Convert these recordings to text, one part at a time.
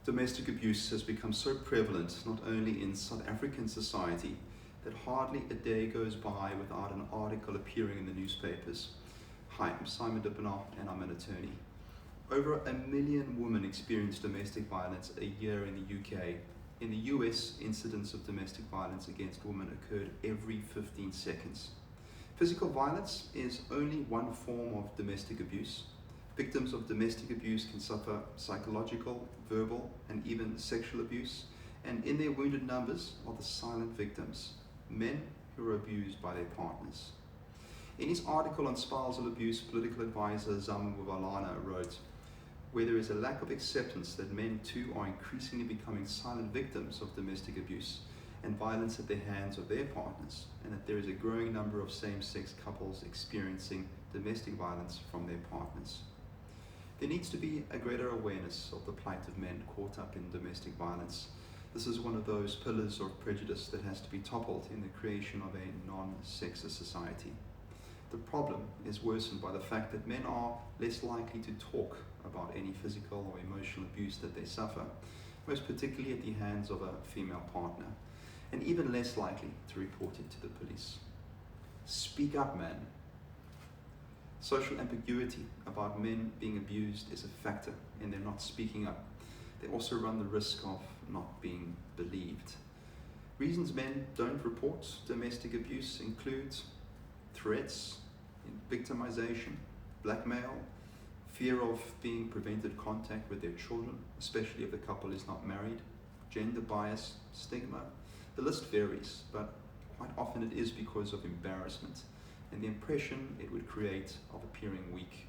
Domestic abuse has become so prevalent, not only in South African society, that hardly a day goes by without an article appearing in the newspapers. Hi, I'm Simon Dippenaar and I'm an attorney. Over 1 million women experience domestic violence a year in the UK. In the US, incidents of domestic violence against women occurred every 15 seconds. Physical violence is only one form of domestic abuse. Victims of domestic abuse can suffer psychological, verbal, and even sexual abuse, and in their wounded numbers are the silent victims, men who are abused by their partners. In his article on spousal abuse, political advisor Zama Muvalana wrote, "Where there is a lack of acceptance that men too are increasingly becoming silent victims of domestic abuse and violence at the hands of their partners, and that there is a growing number of same-sex couples experiencing domestic violence from their partners. There needs to be a greater awareness of the plight of men caught up in domestic violence. This is one of those pillars of prejudice that has to be toppled in the creation of a non-sexist society. The problem is worsened by the fact that men are less likely to talk about any physical or emotional abuse that they suffer, most particularly at the hands of a female partner, and even less likely to report it to the police. Speak up, man." Social ambiguity about men being abused is a factor, and they're not speaking up. They also run the risk of not being believed. Reasons men don't report domestic abuse include threats, victimization, blackmail, fear of being prevented contact with their children, especially if the couple is not married, gender bias, stigma. The list varies, but quite often it is because of embarrassment and the impression it would create of appearing weak.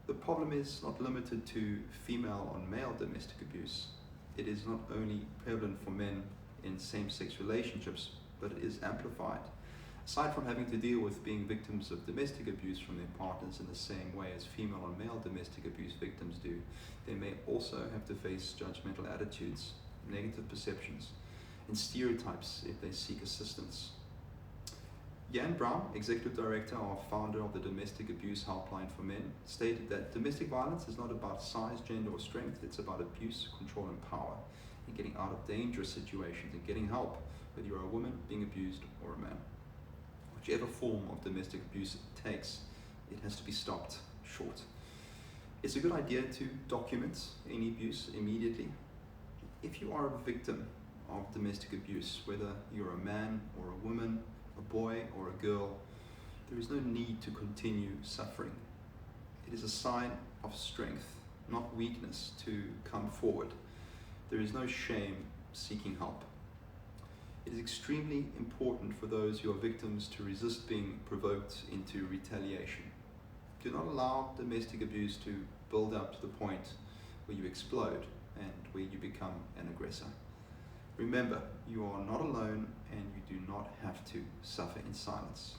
The problem is not limited to female on male domestic abuse. It is not only prevalent for men in same-sex relationships, but it is amplified. Aside from having to deal with being victims of domestic abuse from their partners in the same way as female on male domestic abuse victims do, they may also have to face judgmental attitudes, negative perceptions, and stereotypes if they seek assistance. Jan Brown, Executive Director or founder of the Domestic Abuse Helpline for Men, stated that domestic violence is not about size, gender, or strength. It's about abuse, control, and power, and getting out of dangerous situations and getting help, whether you're a woman being abused or a man. Whichever form of domestic abuse it takes, it has to be stopped short. It's a good idea to document any abuse immediately. If you are a victim of domestic abuse, whether you're a man or a woman, a boy or a girl, there is no need to continue suffering. It is a sign of strength, not weakness, to come forward. There is no shame seeking help. It is extremely important for those who are victims to resist being provoked into retaliation. Do not allow domestic abuse to build up to the point where you explode and where you become an aggressor. Remember, you are not alone and you do not have to suffer in silence.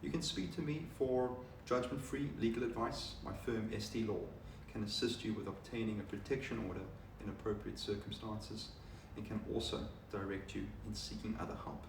You can speak to me for judgment-free legal advice. My firm, ST Law, can assist you with obtaining a protection order in appropriate circumstances and can also direct you in seeking other help.